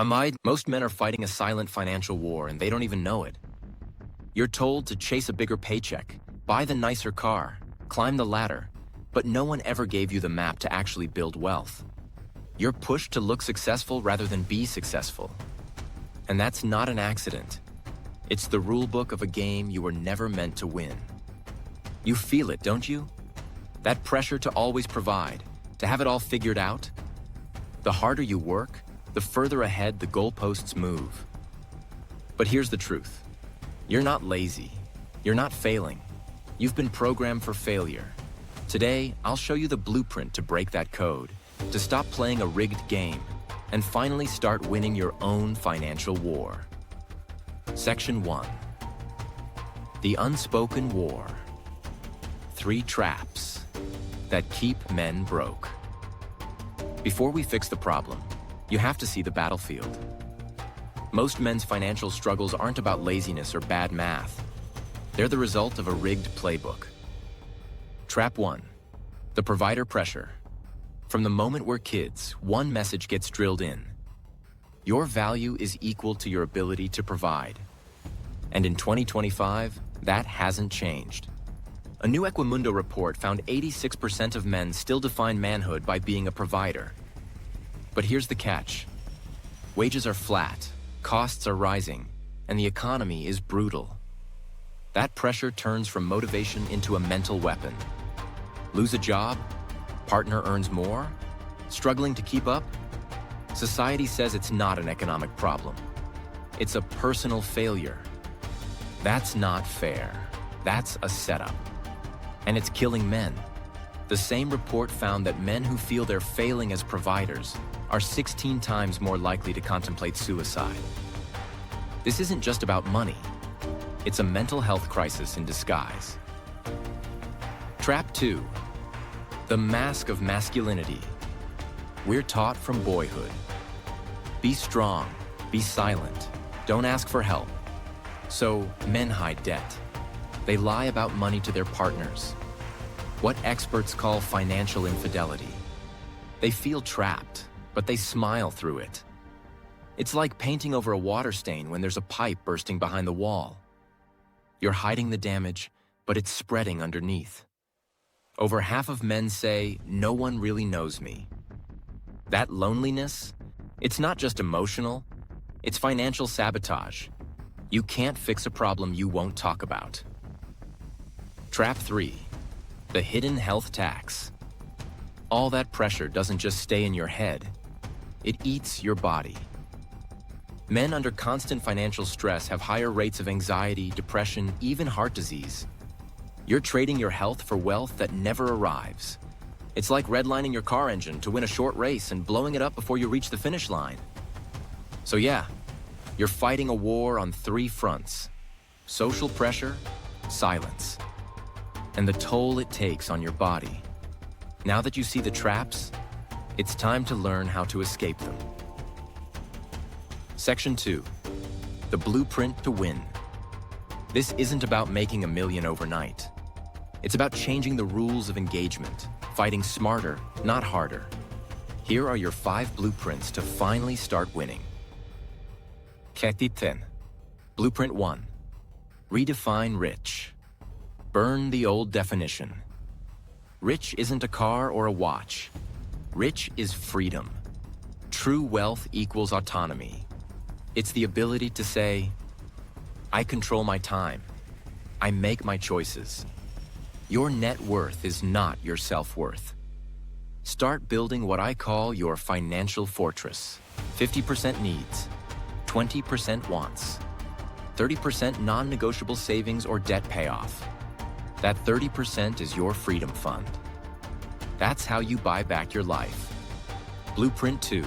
Most men are fighting a silent financial war and they don't even know it. You're told to chase a bigger paycheck, buy the nicer car, climb the ladder, but no one ever gave you the map to actually build wealth. You're pushed to look successful rather than be successful. And that's not an accident. It's the rule book of a game you were never meant to win. You feel it, don't you? That pressure to always provide, to have it all figured out. The harder you work, the further ahead the goalposts move. But here's the truth. You're not lazy. You're not failing. You've been programmed for failure. Today, I'll show you the blueprint to break that code, to stop playing a rigged game, and finally start winning your own financial war. Section 1. The Unspoken War. 3 traps that keep men broke. Before we fix the problem, you have to see the battlefield. Most men's financial struggles aren't about laziness or bad math. They're the result of a rigged playbook. Trap 1. The provider pressure. From the moment we're kids, one message gets drilled in. Your value is equal to your ability to provide. And in 2025, that hasn't changed. A new Equimundo report found 86% of men still define manhood by being a provider. But here's the catch. Wages are flat, costs are rising, and the economy is brutal. That pressure turns from motivation into a mental weapon. Lose a job? Partner earns more? Struggling to keep up? Society says it's not an economic problem. It's a personal failure. That's not fair. That's a setup. And it's killing men. The same report found that men who feel they're failing as providers are 16 times more likely to contemplate suicide. This isn't just about money. It's a mental health crisis in disguise. Trap 2. The mask of masculinity. We're taught from boyhood. Be strong, be silent, don't ask for help. So men hide debt. They lie about money to their partners. What experts call financial infidelity. They feel trapped, but they smile through it. It's like painting over a water stain when there's a pipe bursting behind the wall. You're hiding the damage, but it's spreading underneath. Over half of men say, "No one really knows me." That loneliness, it's not just emotional, it's financial sabotage. You can't fix a problem you won't talk about. Trap 3. The hidden health tax. All that pressure doesn't just stay in your head. It eats your body. Men under constant financial stress have higher rates of anxiety, depression, even heart disease. You're trading your health for wealth that never arrives. It's like redlining your car engine to win a short race and blowing it up before you reach the finish line. So yeah, you're fighting a war on 3 fronts: social pressure, silence, and the toll it takes on your body. Now that you see the traps, it's time to learn how to escape them. Section 2. The blueprint to win. This isn't about making $1 million overnight. It's about changing the rules of engagement, fighting smarter, not harder. Here are your 5 blueprints to finally start winning. Tip 10. Blueprint 1. Redefine rich. Burn the old definition. Rich isn't a car or a watch. Rich is freedom. True wealth equals autonomy. It's the ability to say, I control my time. I make my choices. Your net worth is not your self-worth. Start building what I call your financial fortress. 50% needs, 20% wants, 30% non-negotiable savings or debt payoff. That 30% is your freedom fund. That's how you buy back your life. Blueprint 2.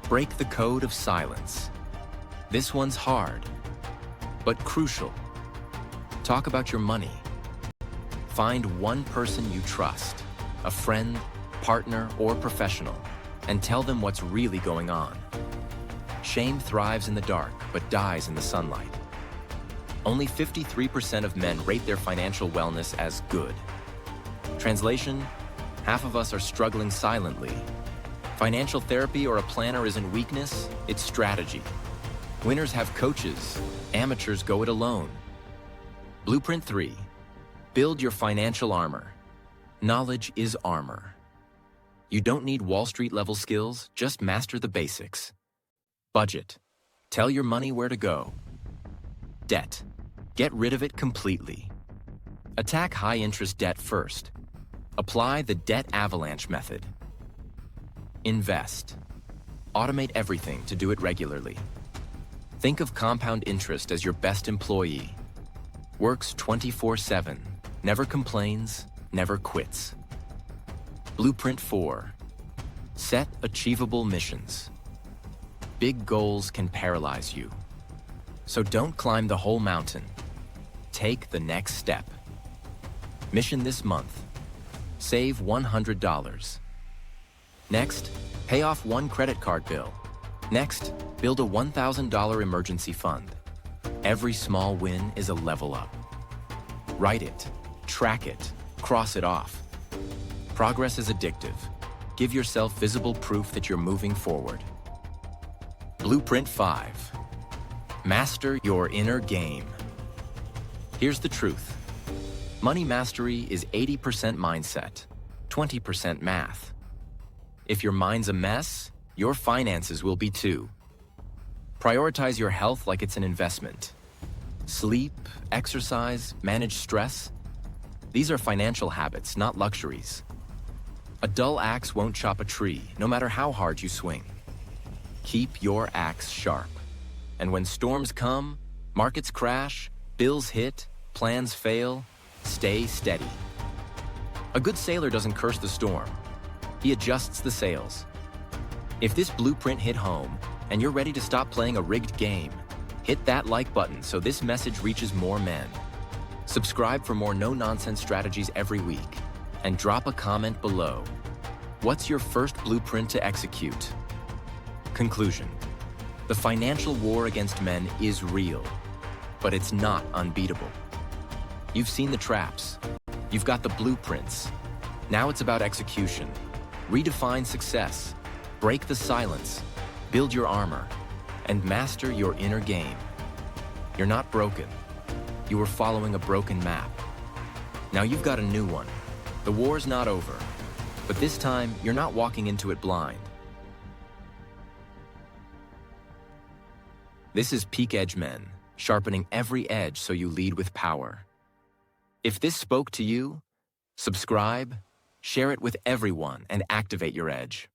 Break the code of silence. This one's hard, but crucial. Talk about your money. Find one person you trust, a friend, partner, or professional, and tell them what's really going on. Shame thrives in the dark, but dies in the sunlight. Only 53% of men rate their financial wellness as good. Translation: half of us are struggling silently. Financial therapy or a planner isn't weakness, it's strategy. Winners have coaches, amateurs go it alone. Blueprint 3. Build your financial armor. Knowledge is armor. You don't need Wall Street level skills, just master the basics. Budget. Tell your money where to go. Debt. Get rid of it completely. Attack high-interest debt first. Apply the debt avalanche method. Invest. Automate everything to do it regularly. Think of compound interest as your best employee. Works 24/7, never complains, never quits. Blueprint 4. Set achievable missions. Big goals can paralyze you. So don't climb the whole mountain. Take the next step. Mission this month. Save $100. Next, pay off one credit card bill. Next, build a $1,000 emergency fund. Every small win is a level up. Write it, track it, cross it off. Progress is addictive. Give yourself visible proof that you're moving forward. Blueprint 5. Master your inner game. Here's the truth. Money mastery is 80% mindset, 20% math. If your mind's a mess, your finances will be too. Prioritize your health like it's an investment. Sleep, exercise, manage stress. These are financial habits, not luxuries. A dull axe won't chop a tree, no matter how hard you swing. Keep your axe sharp. And when storms come, markets crash, bills hit, plans fail, stay steady. A good sailor doesn't curse the storm. He adjusts the sails. If this blueprint hit home, and you're ready to stop playing a rigged game, hit that like button so this message reaches more men. Subscribe for more no-nonsense strategies every week, and drop a comment below. What's your first blueprint to execute? Conclusion. The financial war against men is real, but it's not unbeatable. You've seen the traps. You've got the blueprints. Now it's about execution. Redefine success. Break the silence. Build your armor. And master your inner game. You're not broken. You were following a broken map. Now you've got a new one. The war's not over. But this time, you're not walking into it blind. This is Peak Edge Men, sharpening every edge so you lead with power. If this spoke to you, subscribe, share it with everyone, and activate your edge.